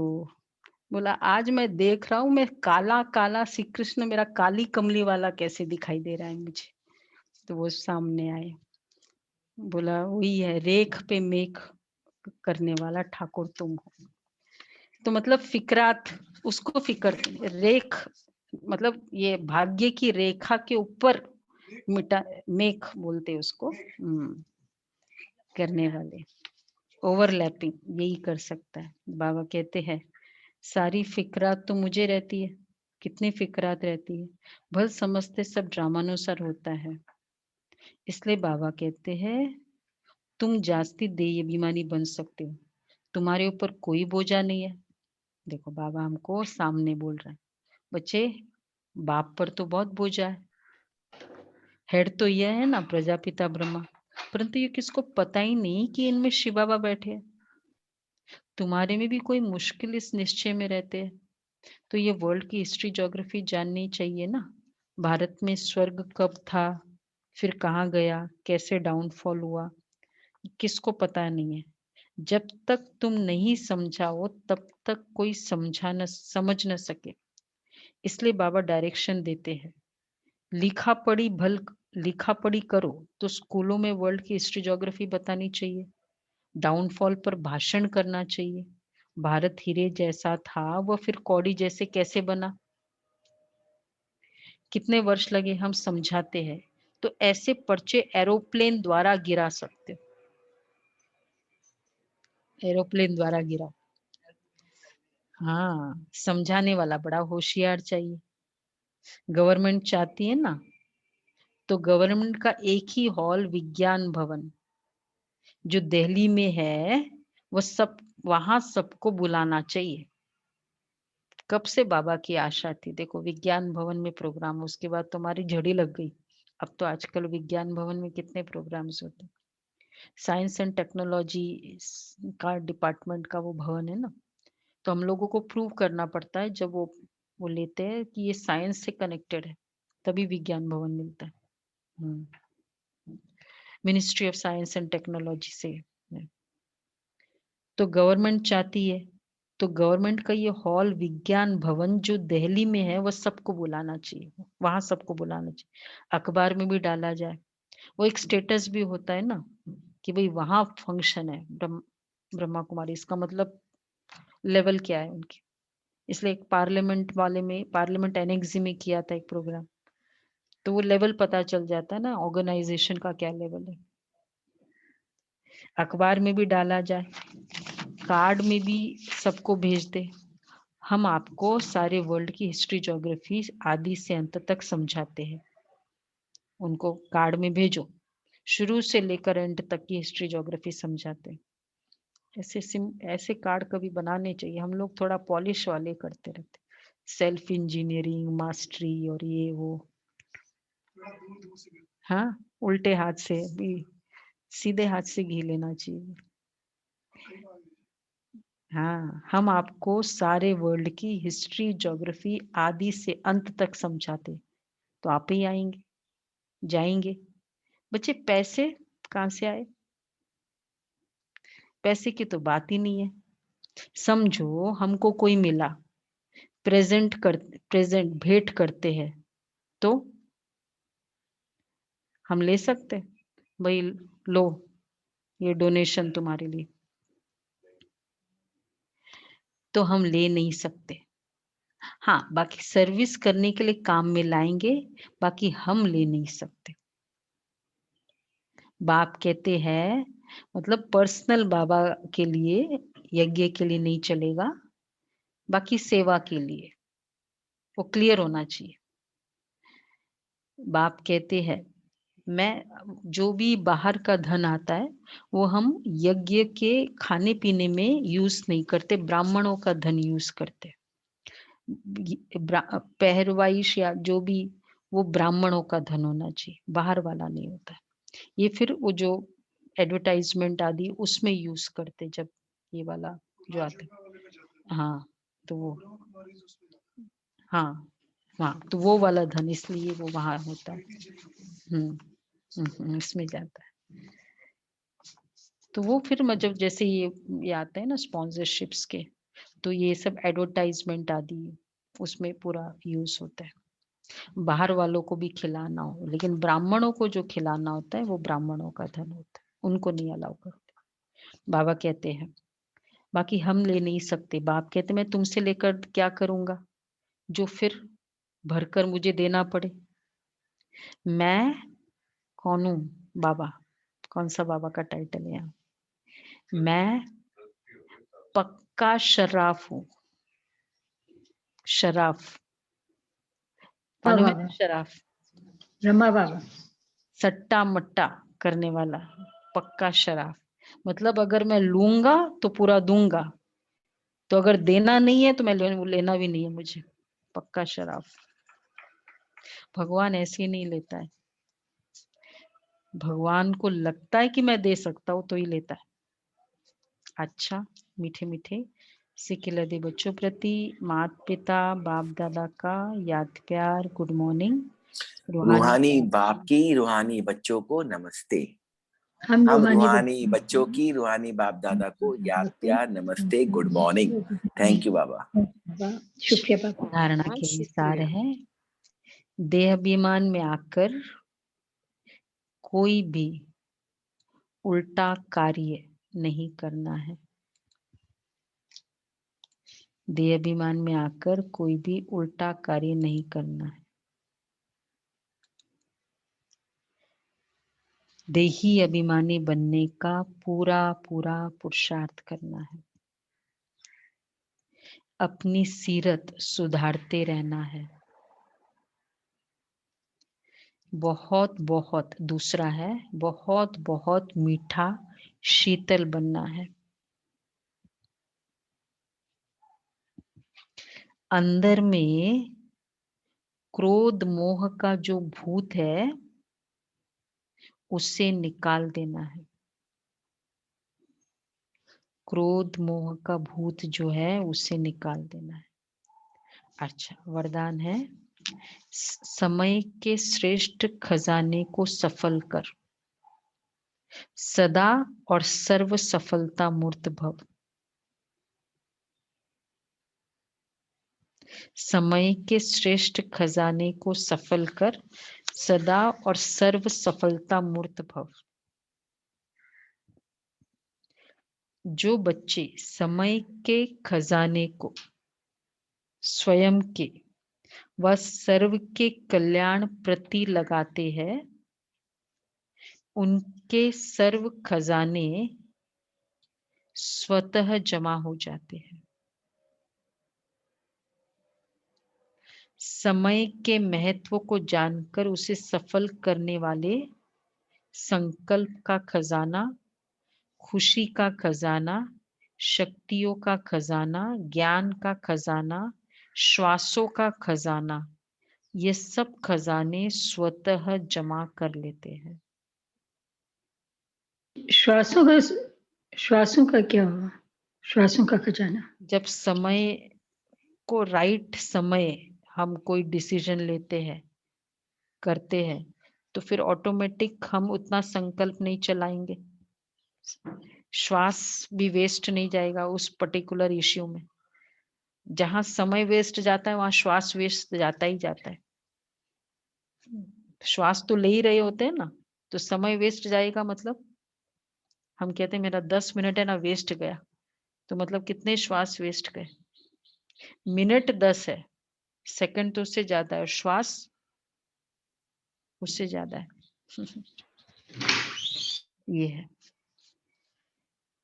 बोला आज मैं देख रहा हूँ मैं काला काला श्री कृष्ण मेरा काली कमली वाला कैसे दिखाई दे रहा है मुझे। तो वो सामने आए। बोला वही है रेख पे मेख करने वाला ठाकुर तुम हो। तो मतलब फिकरात उसको फिकर रेख मतलब ये भाग्य की रेखा के ऊपर मिटा मेख बोलते उसको करने वाले ओवरलैपिंग यही कर सकता है। बाबा कहते हैं सारी फिकरात तो मुझे रहती है। कितनी फिकरात रहती है भल समझते सब ड्रामानुसार होता है। इसलिए बाबा कहते हैं तुम जास्ती देय अभिमानी बन सकते हो। तुम्हारे ऊपर कोई बोझा नहीं है। देखो बाबा हमको सामने बोल रहा है बच्चे बाप पर तो बहुत बोझा है। हेड तो यह है ना प्रजापिता ब्रह्मा। परंतु ये किसको पता ही नहीं कि इनमें शिव बाबा बैठे हैं। तुम्हारे में भी कोई मुश्किल इस निश्चय में रहते हैं। तो ये वर्ल्ड की हिस्ट्री ज्योग्राफी जाननी चाहिए ना। भारत में स्वर्ग कब था फिर कहाँ गया कैसे डाउनफॉल हुआ किसको पता नहीं है। जब तक तुम नहीं समझाओ तब तक कोई समझ न सके। इसलिए बाबा डायरेक्शन देते हैं लिखा पढ़ी करो तो स्कूलों में वर्ल्ड की हिस्ट्री ज्योग्राफी बतानी चाहिए। डाउनफॉल पर भाषण करना चाहिए। भारत हीरे जैसा था वह फिर कौड़ी जैसे कैसे बना। कितने वर्ष लगे हम समझाते हैं। तो ऐसे पर्चे एरोप्लेन द्वारा गिरा सकते हो। एरोप्लेन द्वारा गिरा। हाँ समझाने वाला बड़ा होशियार चाहिए। गवर्नमेंट चाहती है ना तो गवर्नमेंट का एक ही हॉल विज्ञान भवन जो दिल्ली में है वो सब वहां सबको बुलाना चाहिए। कब से बाबा की आशा थी। देखो विज्ञान भवन में प्रोग्राम उसके बाद तुम्हारी झड़ी लग गई। अब तो आजकल विज्ञान भवन में कितने प्रोग्राम्स होते। साइंस एंड टेक्नोलॉजी का डिपार्टमेंट का वो भवन है ना। तो हम लोगों को प्रूव करना पड़ता है जब वो लेते हैं कि ये साइंस से कनेक्टेड है तभी विज्ञान भवन मिलता है। Ministry of science and technology से। तो गवर्नमेंट चाहती है तो गवर्नमेंट का ये हॉल विज्ञान भवन जो दिल्ली में है वह सबको बुलाना चाहिए। वहां सबको बुलाना चाहिए। अखबार में भी डाला जाए। वो एक स्टेटस भी होता है ना कि भाई वहां फंक्शन है ब्रह्मा कुमारी। इसका मतलब लेवल क्या है उनकी। इसलिए एक पार्लियामेंट वाले में पार्लियामेंट एनेक्सी में किया था एक प्रोग्राम। तो वो लेवल पता चल जाता है ना ऑर्गेनाइजेशन का क्या लेवल है। अखबार में भी डाला जाए। कार्ड में भी सबको भेज दे। हम आपको सारे वर्ल्ड की हिस्ट्री ज्योग्राफी आदि से अंत तक समझाते हैं। उनको कार्ड में भेजो। शुरू से लेकर एंड तक की हिस्ट्री ज्योग्राफी समझाते हैं। ऐसे कार्ड कभी बनाने चाहिए। हम लोग थोड़ा पॉलिश वाले करते रहते। सेल्फ इंजीनियरिंग मास्टरी और ये वो। हाँ उल्टे हाथ से भी सीधे हाथ से घी लेना चाहिए। हाँ हम आपको सारे वर्ल्ड की हिस्ट्री ज्योग्राफी आदि से अंत तक समझाते। तो आप ही आएंगे जाएंगे। बच्चे पैसे कहाँ से आए। पैसे की तो बात ही नहीं है। समझो हमको कोई मिला प्रेजेंट भेंट करते हैं तो हम ले सकते भाई लो ये डोनेशन तुम्हारे लिए। तो हम ले नहीं सकते। हाँ बाकी सर्विस करने के लिए काम में लाएंगे बाकी हम ले नहीं सकते। बाप कहते हैं मतलब पर्सनल बाबा के लिए यज्ञ के लिए नहीं चलेगा बाकी सेवा के लिए वो क्लियर होना चाहिए। बाप कहते हैं मैं जो भी बाहर का धन आता है वो हम यज्ञ के खाने पीने में यूज नहीं करते। ब्राह्मणों का धन यूज करते। पहरवाइश या जो भी वो ब्राह्मणों का धन होना चाहिए बाहर वाला नहीं होता। ये फिर वो जो एडवर्टाइजमेंट आदि उसमें यूज करते जब ये वाला जो आते। हाँ तो वो हाँ हाँ, तो वो वाला धन इसलिए वो वहां होता है। इसमें जाता है। तो वो फिर मतलब जैसे ये आते हैं ना स्पॉन्सरशिप्स के, तो ये सब एडवर्टाइजमेंट आदि उसमें पूरा यूज होता है। बाहर वालों को भी खिलाना हो, लेकिन ब्राह्मणों को जो खिलाना होता है वो ब्राह्मणों का धन होता है, उनको नहीं अलाउ करते। बाबा कहते हैं बाकी हम ले नहीं सकते। बाप कहते मैं तुमसे लेकर क्या करूंगा जो फिर भरकर मुझे देना पड़े। मैं कौन हूँ? बाबा। कौन सा बाबा का टाइटल है यहाँ? मैं पक्का शराफ हूँ। शराफ मालूम है? बाबा शराफ ब्रह्मा बाबा सट्टा मट्टा करने वाला पक्का शराफ। मतलब अगर मैं लूंगा तो पूरा दूंगा, तो अगर देना नहीं है तो मैं लेना भी नहीं है मुझे। पक्का शराफ। भगवान ऐसे ही नहीं लेता है। भगवान को लगता है कि मैं दे सकता हूँ तो ही लेता है। अच्छा मीठे मीठे सिकिलदे बच्चों प्रति माता पिता बाप दादा का याद प्यार गुड मॉर्निंग। रूहानी बाप की रूहानी बच्चों को नमस्ते। हम हम रूहानी रूहानी बच्चों की रूहानी बाप दादा को याद प्यार नमस्ते गुड मॉर्निंग। थैंक यू बाबा। शुक्रिया बाबा। धारणा के लिए सार है, देह अभिमान में आकर कोई भी उल्टा कार्य नहीं करना है। देह अभिमान में आकर कोई भी उल्टा कार्य नहीं करना है। देही अभिमानी बनने का पूरा पूरा पुरुषार्थ करना है। अपनी सीरत सुधारते रहना है। बहुत बहुत दूसरा है, बहुत बहुत मीठा शीतल बनना है। अंदर में क्रोध मोह का जो भूत है उसे निकाल देना है। क्रोध मोह का भूत जो है उसे निकाल देना है। अच्छा वरदान है, समय के श्रेष्ठ खजाने को सफल कर, सदा और सर्व सफलता मूर्त भव। समय के श्रेष्ठ खजाने को सफल कर, सदा और सर्व सफलता मूर्त भव। जो बच्चे समय के खजाने को स्वयं के व सर्व के कल्याण प्रति लगाते हैं, उनके सर्व खजाने स्वतः जमा हो जाते हैं। समय के महत्व को जानकर उसे सफल करने वाले संकल्प का खजाना, खुशी का खजाना, शक्तियों का खजाना, ज्ञान का खजाना, श्वासों का खजाना, ये सब खजाने स्वतः जमा कर लेते हैं। श्वासों का क्या हुआ? श्वासों का खजाना जब समय को राइट समय हम कोई डिसीजन लेते हैं करते हैं तो फिर ऑटोमेटिक हम उतना संकल्प नहीं चलाएंगे। श्वास भी वेस्ट नहीं जाएगा उस पर्टिकुलर इश्यू में। जहां समय वेस्ट जाता है वहां श्वास वेस्ट जाता ही जाता है। श्वास तो ले ही रहे होते हैं ना, तो समय वेस्ट जाएगा मतलब हम कहते हैं मेरा 10 मिनट है ना वेस्ट गया, तो मतलब कितने श्वास वेस्ट गए? मिनट 10 है, सेकंड तो उससे ज्यादा है, श्वास उससे ज्यादा है। ये है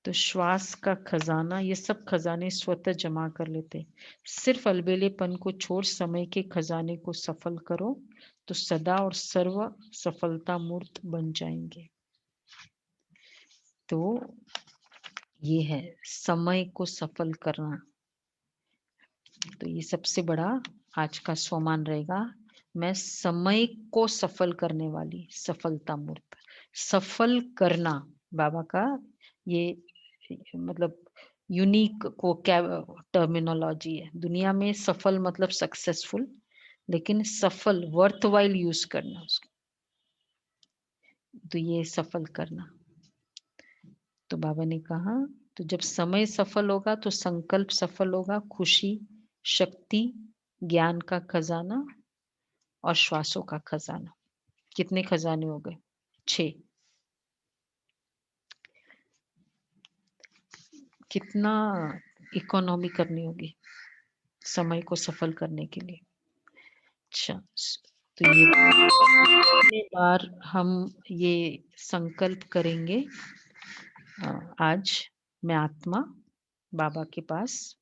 तो श्वास का खजाना, ये सब खजाने स्वतः जमा कर लेते। सिर्फ अलबेलेपन को छोड़ समय के खजाने को सफल करो तो सदा और सर्व सफलता मूर्त बन जाएंगे। तो ये है समय को सफल करना। तो ये सबसे बड़ा आज का स्वमान रहेगा, मैं समय को सफल करने वाली सफलता मूर्त। सफल करना बाबा का ये मतलब यूनिक को क्या टर्मिनोलॉजी है। दुनिया में सफल मतलब सक्सेसफुल, लेकिन सफल वर्थ वाइल यूज करना उसको, तो ये सफल करना। तो बाबा ने कहा तो जब समय सफल होगा तो संकल्प सफल होगा, खुशी, शक्ति, ज्ञान का खजाना और श्वासों का खजाना। कितने खजाने हो गए? 6। कितना इकोनॉमी करनी होगी समय को सफल करने के लिए। अच्छा, तो ये कितने बार हम ये संकल्प करेंगे? आज मैं आत्मा बाबा के पास,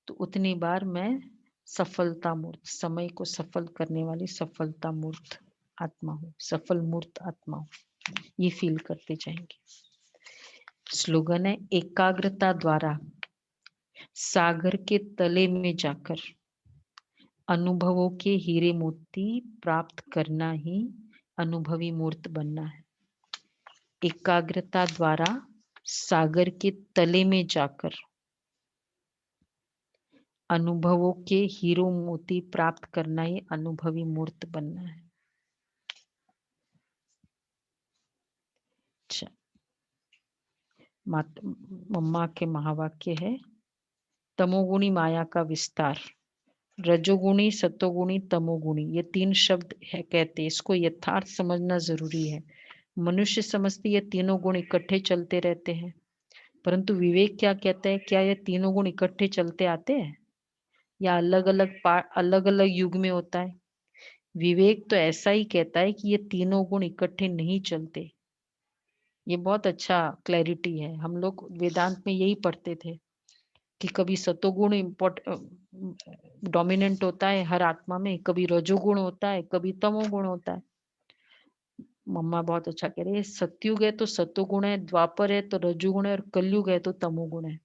तो उतनी बार मैं सफलता मूर्त, समय को सफल करने वाली सफलता मूर्त आत्मा हूँ, सफल मूर्त आत्मा हूँ, ये फील करते जाएंगे। स्लोगन है, एकाग्रता द्वारा सागर के तले में जाकर अनुभवों के हीरे मोती प्राप्त करना ही अनुभवी मूर्त बनना है। एकाग्रता द्वारा सागर के तले में जाकर अनुभवों के हीरो मोती प्राप्त करना ही अनुभवी मूर्त बनना है। अच्छा, मम्मा के महावाक्य है, तमोगुणी माया का विस्तार, रजोगुणी, सतोगुणी, तमोगुणी, ये 3 शब्द है कहते हैं। इसको यथार्थ समझना जरूरी है। मनुष्य समझते ये तीनों गुण इकट्ठे चलते रहते हैं, परंतु विवेक क्या कहता है? क्या ये तीनों गुण इकट्ठे चलते आते हैं या अलग अलग युग में होता है? विवेक तो ऐसा ही कहता है कि ये तीनों गुण इकट्ठे नहीं चलते। ये बहुत अच्छा क्लैरिटी है। हम लोग वेदांत में यही पढ़ते थे कि कभी सतोगुण डोमिनेंट होता है हर आत्मा में, कभी रजोगुण होता है, कभी तमोगुण होता है। मम्मा बहुत अच्छा कह रही है, सतयुग है तो सतोगुण है, द्वापर है तो रजोगुण है, और कलयुग है तो तमोगुण है।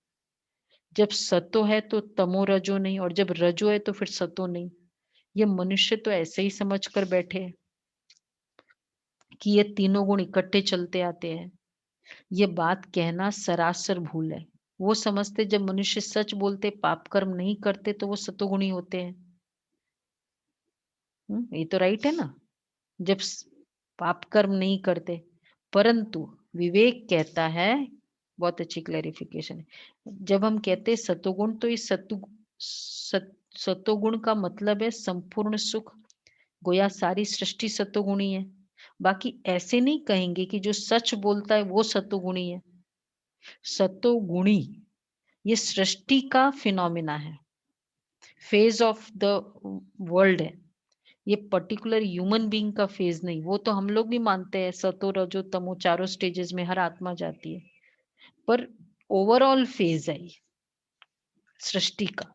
जब सतो है तो तमो रजो नहीं, और जब रजो है तो फिर सतो नहीं। ये मनुष्य तो ऐसे ही समझ कर बैठे हैं कि ये तीनों गुण इकट्ठे चलते आते हैं। ये बात कहना सरासर भूल है। वो समझते जब मनुष्य सच बोलते, पाप कर्म नहीं करते, तो वो सतोगुणी होते हैं। ये तो राइट है ना, जब पाप कर्म नहीं करते। परंतु विवेक कहता है, बहुत अच्छी क्लैरिफिकेशन है, जब हम कहते सतोगुण, तो इस सतोगुण का मतलब है संपूर्ण सुख। गोया सारी सृष्टि सतोगुणी है। बाकी ऐसे नहीं कहेंगे कि जो सच बोलता है वो सतोगुणी है। सतोगुणी ये सृष्टि का फिनोमिना है, फेज ऑफ द वर्ल्ड है। ये पर्टिकुलर ह्यूमन बीइंग का फेज नहीं। वो तो हम लोग भी मानते हैं सतो रजो तमो चारों स्टेजेस में हर आत्मा जाती है, पर ओवरऑल फेज है ये सृष्टि का।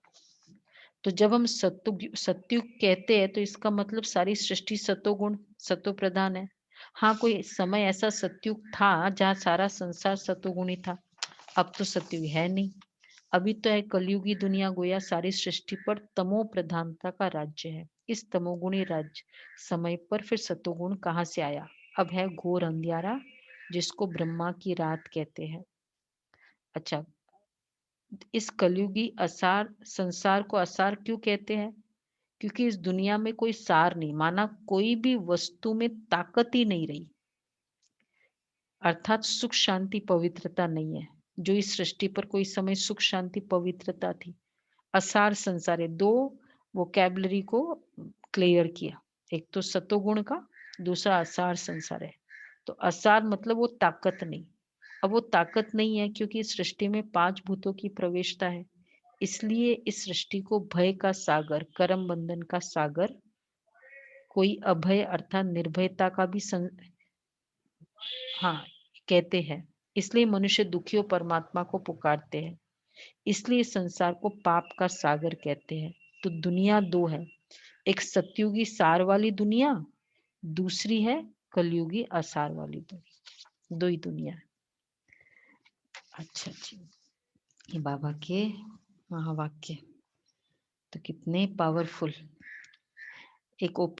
तो जब हम सत्युग कहते हैं तो इसका मतलब सारी सृष्टि सतोगुण सतो प्रधान है। हाँ, कोई समय ऐसा सत्युग था जहाँ सारा संसार सतोगुणी था, अब तो सत्युग है नहीं। अभी तो है कलयुगी दुनिया, गोया सारी सृष्टि पर तमो प्रधानता का राज्य है। इस तमोगुणी राज्य समय पर फिर सतोगुण कहाँ से आया? अब है घोर अंधियारा, जिसको ब्रह्मा की रात कहते हैं। अच्छा, इस कलयुगी असार संसार को असार क्यों कहते हैं? क्योंकि इस दुनिया में कोई सार नहीं, माना कोई भी वस्तु में ताकत ही नहीं रही, अर्थात सुख शांति पवित्रता नहीं है। जो इस सृष्टि पर कोई समय सुख शांति पवित्रता थी, असार संसार है। 2 वोकैबुलरी को क्लियर किया, एक तो सतोगुण का, दूसरा असार संसार है। तो असार मतलब वो ताकत नहीं। अब वो ताकत नहीं है क्योंकि इस सृष्टि में 5 भूतों की प्रवेशता है, इसलिए इस सृष्टि को भय का सागर, कर्म बंधन का सागर, कोई अभय अर्थात निर्भयता का भी हाँ कहते हैं। इसलिए मनुष्य दुखियों परमात्मा को पुकारते हैं, इसलिए संसार को पाप का सागर कहते हैं। तो दुनिया 2 है, एक सतयुगी सार वाली दुनिया, दूसरी है कलयुगी असार वाली दुनिया। 2 ही दुनिया है। अच्छा जी, ये बाबा के महावाक्य तो कितने पावरफुल। एक